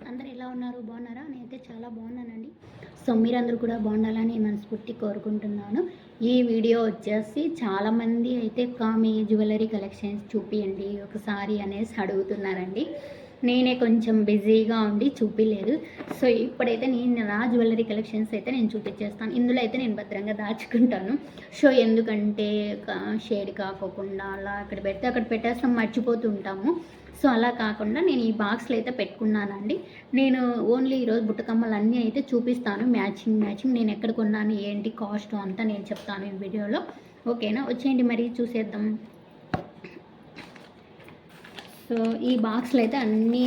అందరు ఎలా ఉన్నారు? బాగున్నారా? నేనైతే చాలా బాగున్నానండి. సో మీరందరూ కూడా బాగుండాలని మనస్ఫూర్తి కోరుకుంటున్నాను. ఈ వీడియో వచ్చేసి చాలామంది అయితే మీ జ్యువెలరీ కలెక్షన్స్ చూపియండి ఒకసారి అనేసి అడుగుతున్నారండి. నేనే కొంచెం బిజీగా ఉండి చూపిలేదు. సో ఇప్పుడైతే నేను నా జ్యువెలరీ కలెక్షన్స్ అయితే నేను చూపించేస్తాను. ఇందులో అయితే నేను భద్రంగా దాచుకుంటాను. సో ఎందుకంటే షేడ్ కాకోకుండా అలా అక్కడ పెడితే అక్కడ పెట్టేస్తాం, మర్చిపోతుంటాము. సో అలా కాకుండా నేను ఈ బాక్స్లో అయితే పెట్టుకున్నానండి. నేను ఓన్లీ ఈరోజు బుట్టకమ్మలు అన్నీ అయితే చూపిస్తాను, మ్యాచింగ్ నేను ఎక్కడ కొన్నాను, ఏంటి కాస్ట్ అంతా నేను చెప్తాను ఈ వీడియోలో. ఓకేనా? వచ్చేయండి మరి చూసేద్దాం. సో ఈ బాక్స్లో అయితే అన్నీ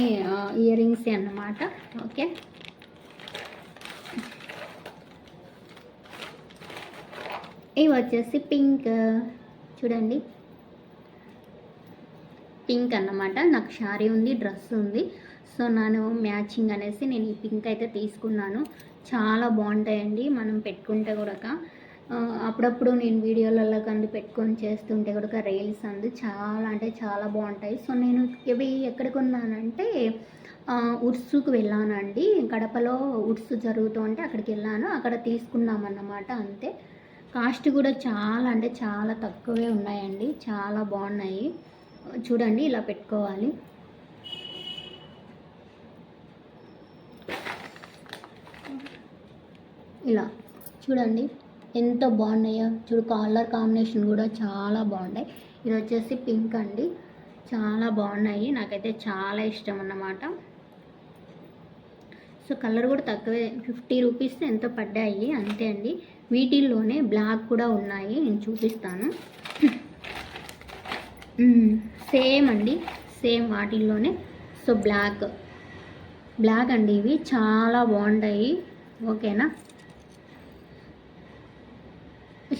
ఇయర్ రింగ్స్ అన్నమాట. ఓకే, ఇవి వచ్చేసి పింక్, చూడండి పింక్ అన్నమాట. నాకు శారీ ఉంది, డ్రెస్ ఉంది. సో నేను మ్యాచింగ్ అనేసి నేను ఈ పింక్ అయితే తీసుకున్నాను. చాలా బాగుంటాయండి మనం పెట్టుకుంటే కూడా. అప్పుడప్పుడు నేను వీడియోలలో కందు పెట్టుకొని చేస్తుంటే కూడా రీల్స్ అందు చాలా అంటే చాలా బాగుంటాయి. సో నేను ఇవి ఎక్కడ కొన్నానంటే ఉర్సుకు వెళ్ళానండి. కడపలో ఉర్సు జరుగుతూ ఉంటే అక్కడికి వెళ్ళాను, అక్కడ తీసుకున్నామన్నమాట. అంతే. కాస్ట్ కూడా చాలా అంటే చాలా తక్కువే ఉన్నాయండి, చాలా బాగున్నాయి. చూడండి ఇలా పెట్టుకోవాలి. ఇలా చూడండి ఎంత బాగున్నాయో. చూడు కలర్ కాంబినేషన్ కూడా చాలా బాగున్నాయి. ఇది వచ్చేసి పింక్ అండి, చాలా బాగున్నాయి, నాకైతే చాలా ఇష్టం అన్నమాట. సో కలర్ కూడా తక్కువే, 50 రూపీస్ ఎంతో పడ్డాయి అంతే అండి. వీటిల్లోనే బ్లాక్ కూడా ఉన్నాయి, నేను చూపిస్తాను. సేమ్ అండి, సేమ్ వాటిల్లోనే. సో బ్లాక్ అండి, ఇవి చాలా బాగుంటాయి. ఓకేనా?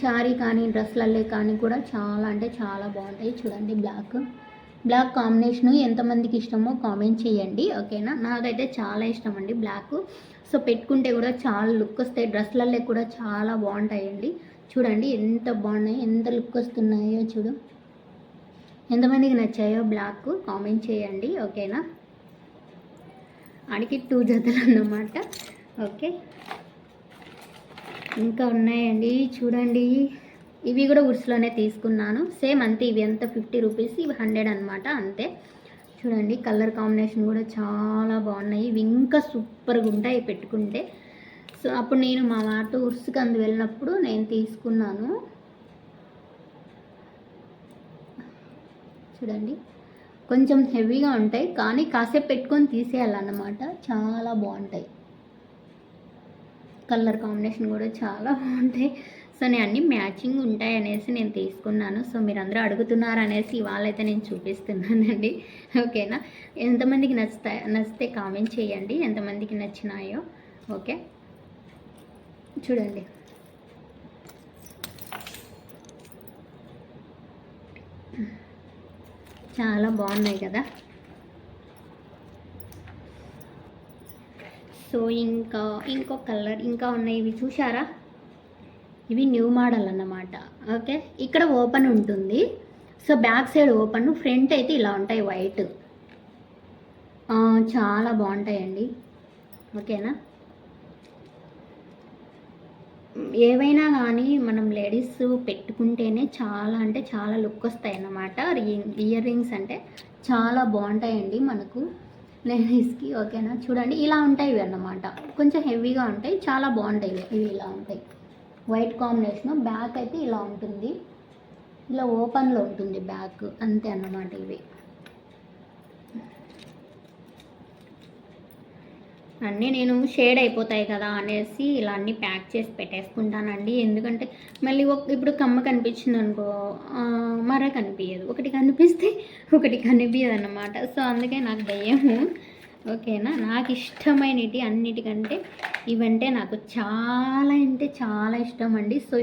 శారీ కానీ డ్రెస్లల్లే కానీ కూడా చాలా అంటే చాలా బాగుంటాయి. చూడండి బ్లాక్ కాంబినేషను ఎంతమందికి ఇష్టమో కామెంట్ చేయండి. ఓకేనా? నాకైతే చాలా ఇష్టం అండి బ్లాక్. సో పెట్టుకుంటే కూడా చాలా లుక్ వస్తాయి, డ్రెస్లల్లే కూడా చాలా బాగుంటాయండి. చూడండి ఎంత బాగున్నాయి, ఎంత లుక్ వస్తున్నాయో చూడు. ఎంతమందికి నచ్చాయో బ్లాక్ కామెంట్ చేయండి. ఓకేనా? ఆడికి 2 జతలు అన్నమాట. ఓకే, ఇంకా ఉన్నాయండి చూడండి. ఇవి కూడా ఉడ్స్లోనే తీసుకున్నాను, సేమ్ అంతే. ఇవి ఎంత 50 రూపీస్, ఇవి 100 అనమాట, అంతే. చూడండి కలర్ కాంబినేషన్ కూడా చాలా బాగున్నాయి. ఇవి ఇంకా సూపర్గా ఉంటాయి పెట్టుకుంటే. సో అప్పుడు నేను మా వారితో ఉడ్స్కి అందు వెళ్ళినప్పుడు నేను తీసుకున్నాను. చూడండి కొంచెం హెవీగా ఉంటాయి, కానీ కాసేపు పెట్టుకొని తీసేయాలన్నమాట. చాలా బాగుంటాయి, కలర్ కాంబినేషన్ కూడా చాలా బాగుంటాయి. సో నేను అన్నీ మ్యాచింగ్ ఉంటాయి అనేసి నేను తీసుకున్నాను. సో మీరు అందరూ అడుగుతున్నారు అనేసి ఇవాళైతే నేను చూపిస్తున్నానండి. ఓకేనా? ఎంతమందికి నచ్చితే కామెంట్ చేయండి ఎంతమందికి నచ్చినాయో. ఓకే, చూడండి చాలా బాగున్నాయి కదా. సో ఇంకో కలర్ ఇంకా ఉన్నాయి, ఇవి చూసారా? ఇవి న్యూ మోడల్ అన్నమాట. ఓకే, ఇక్కడ ఓపెన్ ఉంటుంది. So back side open, front అయితే ఇలా ఉంటాయి వైట్. చాలా బాగుంటాయండి. ఓకేనా? ఏవైనా కానీ మనం లేడీస్ పెట్టుకుంటేనే చాలా అంటే చాలా లుక్ వస్తాయి అన్నమాట. ఇయర్ రింగ్స్ అంటే చాలా బాగుంటాయండి మనకు లేడీస్కి. ఓకేనా? చూడండి ఇలా ఉంటాయి ఇవి అన్నమాట, కొంచెం హెవీగా ఉంటాయి, చాలా బాగుంటాయి ఇవి. ఇలా ఉంటాయి, వైట్ కాంబినేషను. బ్యాక్ అయితే ఇలా ఉంటుంది, ఇలా ఓపెన్లో ఉంటుంది బ్యాక్, అంతే అన్నమాట. ఇవి అన్నీ నేను షేడ్ అయిపోతాయి కదా అనేసి ఇలా అన్నీ ప్యాక్ చేసి పెట్టేసుకుంటానండి. ఎందుకంటే మళ్ళీ ఇప్పుడు కమ్మ కనిపించింది అనుకో, మర కనిపించదు, ఒకటి కనిపిస్తే ఒకటి కనిపించదు అన్నమాట. సో అందుకే నాకు భయము. ఓకేనా? నాకు ఇష్టమైనవి అన్నిటికంటే ఇవంటే నాకు చాలా అంటే చాలా ఇష్టం అండి. సో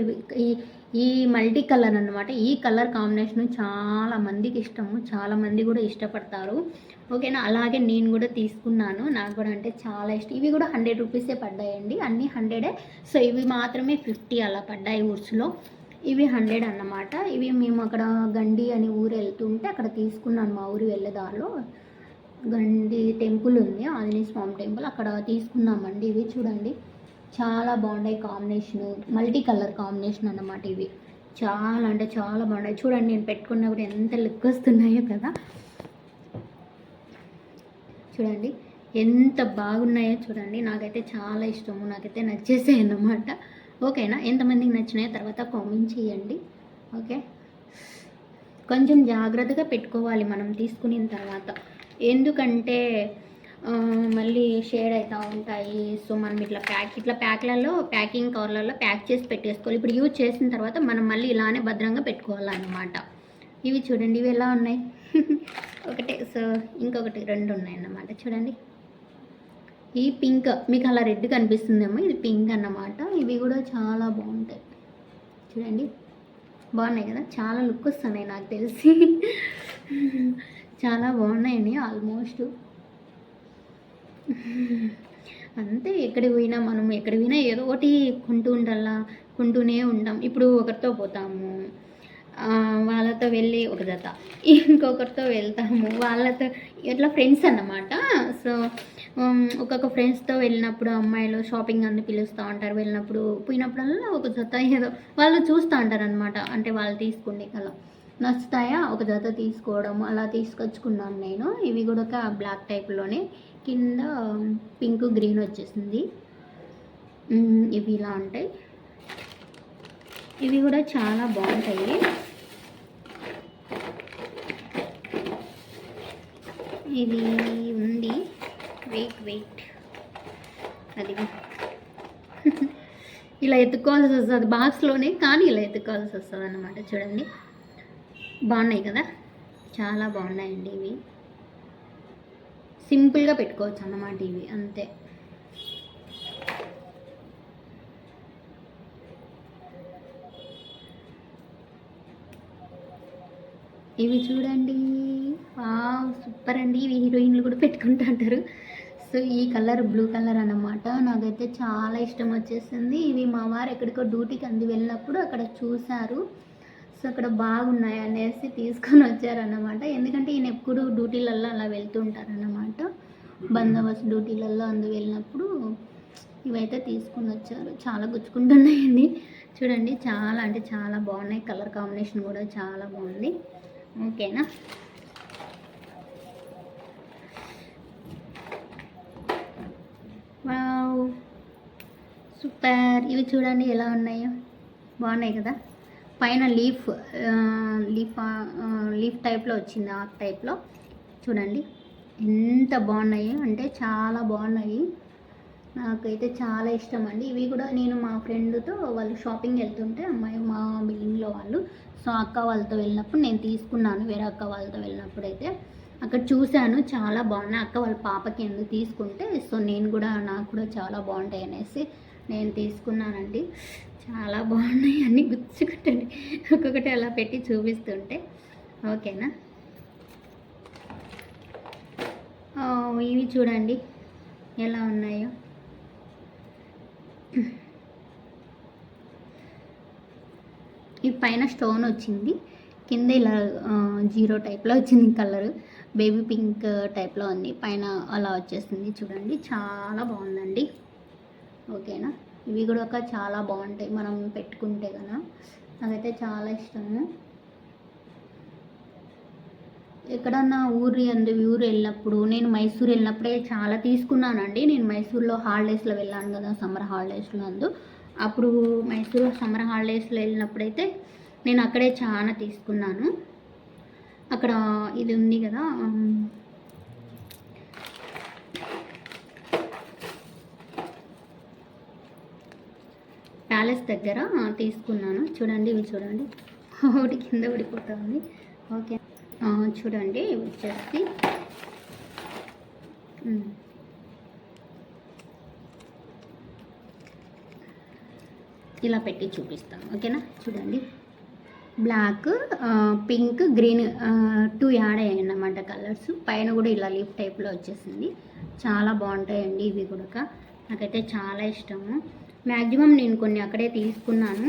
ఈ మల్టీ కలర్ అన్నమాట, ఈ కలర్ కాంబినేషన్ చాలా మందికి ఇష్టము, చాలామంది కూడా ఇష్టపడతారు. ఓకేనా? అలాగే నేను కూడా తీసుకున్నాను, నాకు కూడా అంటే చాలా ఇష్టం. ఇవి కూడా 100 రూపీసే పడ్డాయండి, అన్నీ 100. సో ఇవి మాత్రమే 50 అలా పడ్డాయి ఊర్సులో. ఇవి 100 అన్నమాట. ఇవి మేము అక్కడ గండి అని ఊరు వెళ్తుంటే అక్కడ తీసుకున్నాను, మా ఊరు వెళ్ళేదారిలో. గండి టెంపుల్ ఉంది, ఆంజనేయ స్వామి టెంపుల్, అక్కడ తీసుకున్నామండి. ఇవి చూడండి చాలా బాగున్నాయి కాంబినేషన్, మల్టీ కలర్ కాంబినేషన్ అన్నమాట. ఇవి చాలా అంటే చాలా బాగున్నాయి. చూడండి నేను పెట్టుకున్నప్పుడు ఎంత లుక్ వస్తున్నాయో కదా, చూడండి ఎంత బాగున్నాయో చూడండి. నాకైతే చాలా ఇష్టము, నాకైతే నచ్చేసాయి అన్నమాట. ఓకేనా, ఎంతమందికి నచ్చినాయో తర్వాత కామెంట్ చేయండి. ఓకే, కొంచెం జాగ్రత్తగా పెట్టుకోవాలి మనం తీసుకున్న తర్వాత, ఎందుకంటే మళ్ళీ షేడ్ అవుతూ ఉంటాయి. సో మనం ఇట్లా ప్యాక్లలో ప్యాకింగ్ కవర్లలో ప్యాక్ చేసి పెట్టేసుకోవాలి. ఇప్పుడు యూజ్ చేసిన తర్వాత మనం మళ్ళీ ఇలానే భద్రంగా పెట్టుకోవాలన్నమాట. ఇవి చూడండి, ఇవి ఎలా ఉన్నాయి ఒకటే, సో ఇంకొకటి 2 ఉన్నాయి అన్నమాట. చూడండి ఈ పింక్, మీకు అలా రెడ్ కనిపిస్తుందేమో, ఇది పింక్ అన్నమాట. ఇవి కూడా చాలా బాగుంటాయి చూడండి, బాగున్నాయి కదా, చాలా లుక్ వస్తున్నాయి నాకు తెలిసి చాలా బాగున్నాయండి ఆల్మోస్ట్. అంతే, ఎక్కడికి పోయినా ఏదో ఒకటి కొంటూనే ఉంటాం. ఇప్పుడు ఒకరితో పోతాము, వాళ్ళతో వెళ్ళి ఒక జత, ఇంకొకరితో వెళ్తాము వాళ్ళతో, ఇట్లా ఫ్రెండ్స్ అన్నమాట. సో ఒక్కొక్క ఫ్రెండ్స్తో వెళ్ళినప్పుడు అమ్మాయిలు షాపింగ్ అన్ని పిలుస్తూ ఉంటారు. పోయినప్పుడల్లా ఒక జత ఏదో వాళ్ళు చూస్తూ ఉంటారు అనమాట. అంటే వాళ్ళు తీసుకునే కల నచ్చుతాయా, ఒక జత తీసుకోవడం, అలా తీసుకొచ్చుకున్నాను నేను. ఇవి కూడా ఒక బ్లాక్ టైప్లోనే, కింద పింక్ గ్రీన్ వచ్చేసింది. ఇవి ఇలా ఉంటాయి, ఇవి కూడా చాలా బాగుంటాయి. ఇది ఉంది, వెయిట్ అది ఇలా ఎత్తుకోవాల్సి వస్తుంది బాక్స్లోనే, కానీ ఇలా ఎత్తుకోవాల్సి వస్తుంది అన్నమాట. చూడండి బాగున్నాయి కదా, చాలా బాగున్నాయండి. ఇవి సింపుల్గా పెట్టుకోవచ్చు అన్నమాట, ఇవి అంతే. ఇవి చూడండి, సూపర్ అండి. ఇవి హీరోయిన్లు కూడా పెట్టుకుంటూ అంటారు. సో ఈ కలర్ బ్లూ కలర్ అన్నమాట, నాకైతే చాలా ఇష్టం వచ్చేసింది. ఇవి మా వారు ఎక్కడికో డ్యూటీకి వెళ్ళినప్పుడు అక్కడ చూశారు. సో అక్కడ బాగున్నాయి అనేసి తీసుకొని వచ్చారన్నమాట. ఎందుకంటే ఈయన ఎప్పుడు డ్యూటీలలో అలా వెళ్తుంటారన్నమాట, బందోబస్తు డ్యూటీలలో వెళ్ళినప్పుడు ఇవైతే తీసుకొని వచ్చారు. చాలా గుచ్చుకుంటున్నాయండి చూడండి, చాలా అంటే చాలా బాగున్నాయి. కలర్ కాంబినేషన్ కూడా చాలా బాగుంది. ఓకేనా, వావ్ సూపర్. ఇవి చూడండి ఎలా ఉన్నాయో, బాగున్నాయి కదా. పైన లీఫ్ టైప్లో వచ్చింది, ఆర్ట్ టైప్లో. చూడండి ఎంత బాగున్నాయి అంటే చాలా బాగున్నాయి, నాకైతే చాలా ఇష్టం అండి. ఇవి కూడా నేను మా ఫ్రెండ్తో వాళ్ళు షాపింగ్ వెళ్తుంటే, అమ్మాయి మా బిల్డింగ్లో వాళ్ళు, సో అక్క వాళ్ళతో వెళ్ళినప్పుడు నేను తీసుకున్నాను. వేరే అక్క వాళ్ళతో వెళ్ళినప్పుడు అయితే అక్కడ చూశాను, చాలా బాగున్నాయి. అక్క వాళ్ళ పాపకి ఎందుకు తీసుకుంటే, సో నాకు కూడా చాలా బాగుంటాయి అనేసి నేను తీసుకున్నానండి. చాలా బాగున్నాయి, అన్నీ గుచ్చుకుంటండి ఒక్కొక్కటి అలా పెట్టి చూపిస్తుంటే. ఓకేనా, ఇవి చూడండి ఎలా ఉన్నాయో. ఈ పైన స్టోన్ వచ్చింది, కింద ఇలా జీరో టైప్లో వచ్చింది కలరు, బేబీ పింక్ టైప్లో ఉంది, పైన అలా వచ్చేసింది. చూడండి చాలా బాగుందండి. ఓకేనా, ఇవి కూడా చాలా బాగుంటాయి మనం పెట్టుకుంటే కదా, నాకైతే చాలా ఇష్టము. ఎక్కడన్నా ఊరు వెళ్ళినప్పుడు, నేను మైసూర్ వెళ్ళినప్పుడే చాలా తీసుకున్నానండి. నేను మైసూర్లో హాలిడేస్లో వెళ్ళాను కదా, సమ్మర్ హాలిడేస్లో అప్పుడు మైసూర్ సమ్మర్ హాలిడేస్లో వెళ్ళినప్పుడైతే నేను అక్కడే చాలా తీసుకున్నాను. అక్కడ ఇది ఉంది కదా, ప్యాలెస్ దగ్గర తీసుకున్నాను. చూడండి ఇవి చూడండి, ఒకటి కింద పడిపోతుంది. ఓకే చూడండి, ఇవి వచ్చేసి ఇలా పెట్టి చూపిస్తాను. ఓకేనా, చూడండి బ్లాక్, పింక్, గ్రీన్ 2 యాడ్ అయ్యాయి అన్నమాట కలర్స్. పైన కూడా ఇలా లీఫ్ టైప్లో వచ్చేసింది, చాలా బాగుంటాయండి ఇవి కూడా. నాకైతే చాలా ఇష్టము. మ్యాక్సిమం నేను కొన్ని అక్కడే తీసుకున్నాను.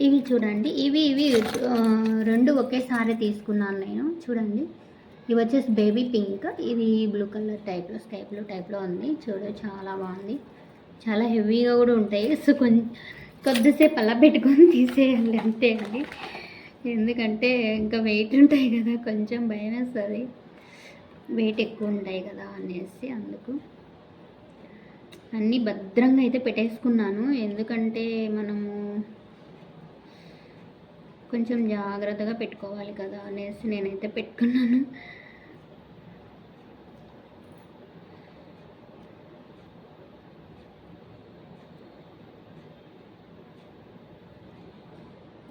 ఇవి చూడండి, ఇవి రెండు ఒకేసారి తీసుకున్నాను నేను. చూడండి, ఇవి వచ్చేసి బేబీ పింక్, ఇది బ్లూ కలర్ టైప్లో, స్కై బ్లూ టైప్లో ఉంది. చాలా బాగుంది, చాలా హెవీగా కూడా ఉంటాయి. సో కొద్దిసేపు అలా పెట్టుకొని తీసేయాలి అంతే అండి. ఎందుకంటే ఇంకా వెయిట్ ఉంటాయి కదా, కొంచెం భయం వేస్తుంది, వెయిట్ ఎక్కువ ఉంటాయి కదా అనేసి. అందుకు అన్నీ భద్రంగా అయితే పెట్టేసుకున్నాను. ఎందుకంటే మనము కొంచెం జాగ్రత్తగా పెట్టుకోవాలి కదా అనేసి నేనైతే పెట్టుకున్నాను.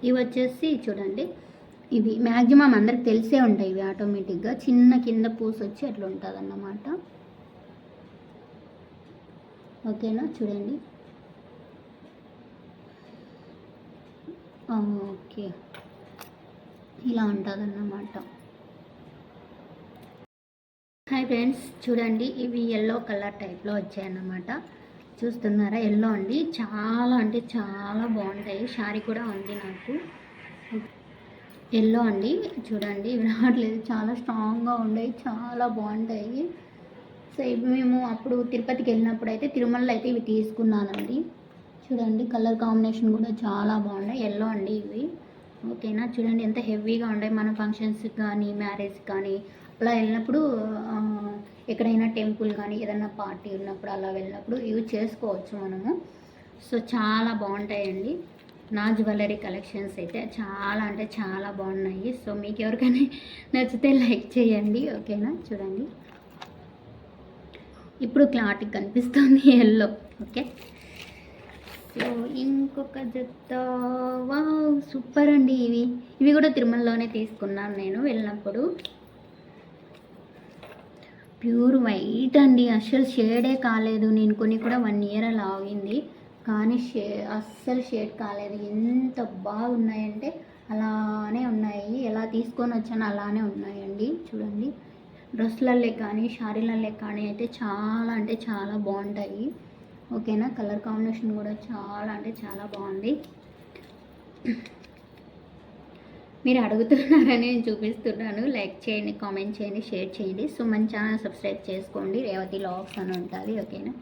ఇవి వచ్చేసి చూడండి, ఇవి మ్యాక్సిమం అందరికి తెలిసే ఉంటాయి. ఇవి ఆటోమేటిక్గా చిన్న కింద పూస వచ్చి అట్లా ఉంటుంది అన్నమాట. ఓకేనా, చూడండి. ఓకే, ఇలా ఉంటుంది అన్నమాట. హాయ్ ఫ్రెండ్స్, చూడండి, ఇవి ఎల్లో కలర్ టైప్లో వచ్చాయన్నమాట. చూస్తున్నారా, ఎల్లో అండి. చాలా అంటే చాలా బాగుంటాయి. శారీ కూడా ఉంది నాకు, ఎల్లో అండి. చూడండి, ఇవి రావట్లేదు, చాలా స్ట్రాంగ్గా ఉండేవి, చాలా బాగుంటాయి. సో ఇవి మేము అప్పుడు తిరుపతికి వెళ్ళినప్పుడు అయితే తిరుమలలో అయితే ఇవి తీసుకున్నానండి. చూడండి, కలర్ కాంబినేషన్ కూడా చాలా బాగున్నాయి, ఎల్లో అండి ఇవి. ఓకేనా, చూడండి ఎంత హెవీగా ఉంటాయి. మన ఫంక్షన్స్కి కానీ మ్యారేజ్కి కానీ అలా వెళ్ళినప్పుడు, ఎక్కడైనా టెంపుల్ కానీ ఏదైనా పార్టీ ఉన్నప్పుడు అలా వెళ్ళినప్పుడు యూజ్ చేసుకోవచ్చు మనము. సో చాలా బాగుంటాయండి. నా జ్యువెలరీ కలెక్షన్స్ అయితే చాలా అంటే చాలా బాగున్నాయి. సో మీకు ఎవరికైనా నచ్చితే లైక్ చేయండి. ఓకేనా, చూడండి, ఇప్పుడు క్లారిటీ కనిపిస్తుంది ఎల్లో. ఓకే, సో ఇంకొక జత, వావ్ సూపర్ అండి. ఇవి కూడా తిరుమలలోనే తీసుకున్నాను నేను వెళ్ళినప్పుడు. ప్యూర్ వైట్ అండి, అస్సలు షేడే కాలేదు. నేను కొన్ని కూడా 1 year అలా ఆగింది, కానీ అస్సలు షేడ్ కాలేదు. ఎంత బాగున్నాయంటే అలానే ఉన్నాయి, ఎలా తీసుకొని వచ్చాను అలానే ఉన్నాయండి. చూడండి, డ్రెస్లల్లే కానీ శారీలల్లే కానీ అయితే చాలా అంటే చాలా బాగుంటాయి. ఓకేనా, కలర్ కాంబినేషన్ కూడా చాలా అంటే చాలా బాగుంది. మీరు అడుగుతున్నారని నేను చూపిస్తున్నాను. లైక్ చేయండి, కామెంట్ చేయండి, షేర్ చేయండి. సో మన ఛానల్ సబ్స్క్రైబ్ చేసుకోండి, రేవతి లాగ్స్ అని ఉంటుంది. ఓకేనా,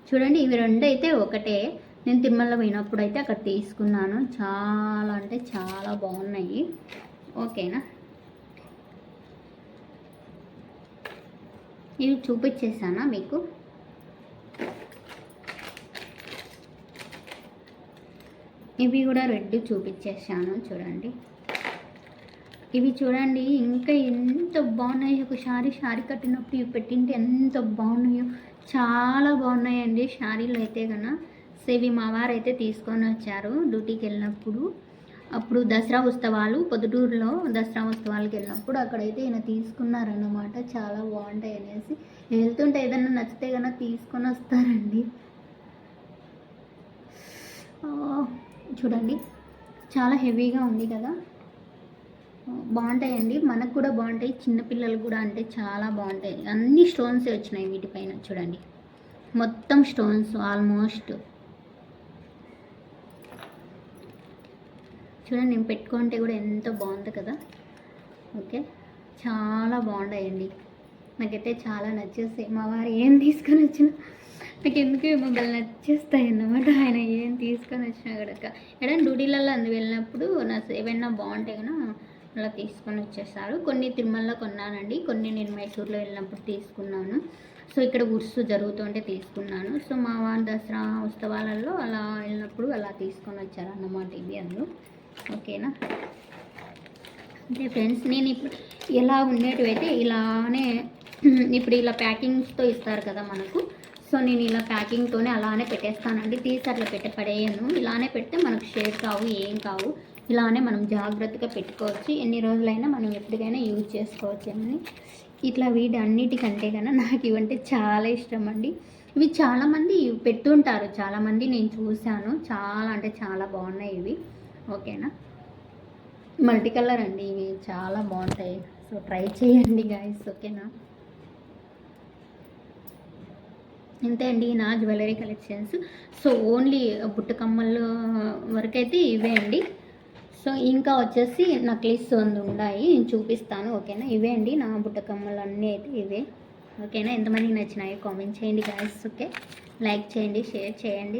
చూడండి, ఇవి రెండు అయితే ఒకటే. నేను తిరుమల పోయినప్పుడు అయితే అక్కడ తీసుకున్నాను. చాలా అంటే చాలా బాగున్నాయి. ఓకేనా, ఇవి చూపించేసానా మీకు. ఇవి కూడా రెడ్ చూపించేసాను. చూడండి, ఇవి చూడండి, ఇంకా ఎంత బాగున్నాయి. ఒక శారీ కట్టినప్పుడు ఇవి పెట్టింటే ఎంత బాగున్నాయో, చాలా బాగున్నాయండి శారీలు అయితే కన్నా. సో ఇవి మా వారు అయితే తీసుకొని వచ్చారు డ్యూటీకి వెళ్ళినప్పుడు. అప్పుడు దసరా ఉత్సవాలు, పొద్దుటూరులో దసరా ఉత్సవాలకు వెళ్ళినప్పుడు అక్కడైతే ఈయన తీసుకున్నారన్నమాట. చాలా బాగుంటాయి అనేసి, వెళ్తుంటే ఏదన్నా నచ్చితే కన్నా తీసుకొని వస్తారండి. చూడండి, చాలా హెవీగా ఉంది కదా, బాగుంటాయండి. మనకు కూడా బాగుంటాయి, చిన్నపిల్లలు కూడా అంటే చాలా బాగుంటాయి. అన్ని స్టోన్స్ వచ్చినాయి వీటిపైన. చూడండి, మొత్తం స్టోన్స్ ఆల్మోస్ట్. చూడండి, నేను పెట్టుకుంటే కూడా ఎంత బాగుంది కదా. ఓకే, చాలా బాగుంటాయండి. నాకైతే చాలా నచ్చేస్తాయి. మా వారు ఏం తీసుకొని వచ్చినా నాకు ఎందుకు మొబైల్ నచ్చేస్తాయి అన్నమాట. ఆయన ఏం తీసుకొని వచ్చినా కూడా ఎక్కడైనా డ్యూటీలలో అందు వెళ్ళినప్పుడు ఏవైనా బాగుంటాయి కదా అలా తీసుకొని వచ్చేస్తారు. కొన్ని తిరుమలలో కొన్నానండి, కొన్ని నేను మైసూర్లో వెళ్ళినప్పుడు తీసుకున్నాను. సో ఇక్కడ ఉర్సు జరుగుతుంటే తీసుకున్నాను. సో మా వారి దసరా ఉత్సవాలలో అలా వెళ్ళినప్పుడు అలా తీసుకొని వచ్చారన్నమాట ఇవి అందులో. ఓకేనా, అంటే ఫ్రెండ్స్, నేను ఇప్పుడు ఎలా ఉండేటివి అయితే ఇలానే, ఇప్పుడు ఇలా ప్యాకింగ్స్తో ఇస్తారు కదా మనకు. సో నేను ఇలా ప్యాకింగ్తోనే అలానే పెట్టేస్తానండి, తీసి అట్లా పడేయను. ఇలానే పెడితే మనకు షేడ్ కావు, ఏం కావు. ఇలానే మనం జాగ్రత్తగా పెట్టుకోవచ్చు, ఎన్ని రోజులైనా మనం ఎప్పటికైనా యూజ్ చేసుకోవచ్చు అని. ఇట్లా వీటి అన్నిటికంటే కన్నా నాకు ఇవంటే చాలా ఇష్టం అండి. ఇవి చాలామంది పెట్టుంటారు, చాలామంది నేను చూశాను. చాలా అంటే చాలా బాగున్నాయి ఇవి. ఓకేనా, మల్టీ కలర్ అండి, ఇవి చాలా బాగుంటాయి. సో ట్రై చేయండి గాయస్. ఓకేనా, ఇంతే అండి నా జ్యువెలరీ కలెక్షన్స్. సో ఓన్లీ బుట్ట కమ్మల వరకు అయితే ఇవే అండి. సో ఇంకా వచ్చేసి నక్లీస్ ఉన్నాయి, నేను చూపిస్తాను. ఓకేనా, ఇవే అండి నా బుట్టకమ్మలు అన్నీ అయితే ఇవే. ఓకేనా, ఎంతమందికి నచ్చినాయో కామెంట్ చేయండి గాయస్. ఓకే, లైక్ చేయండి, షేర్ చేయండి.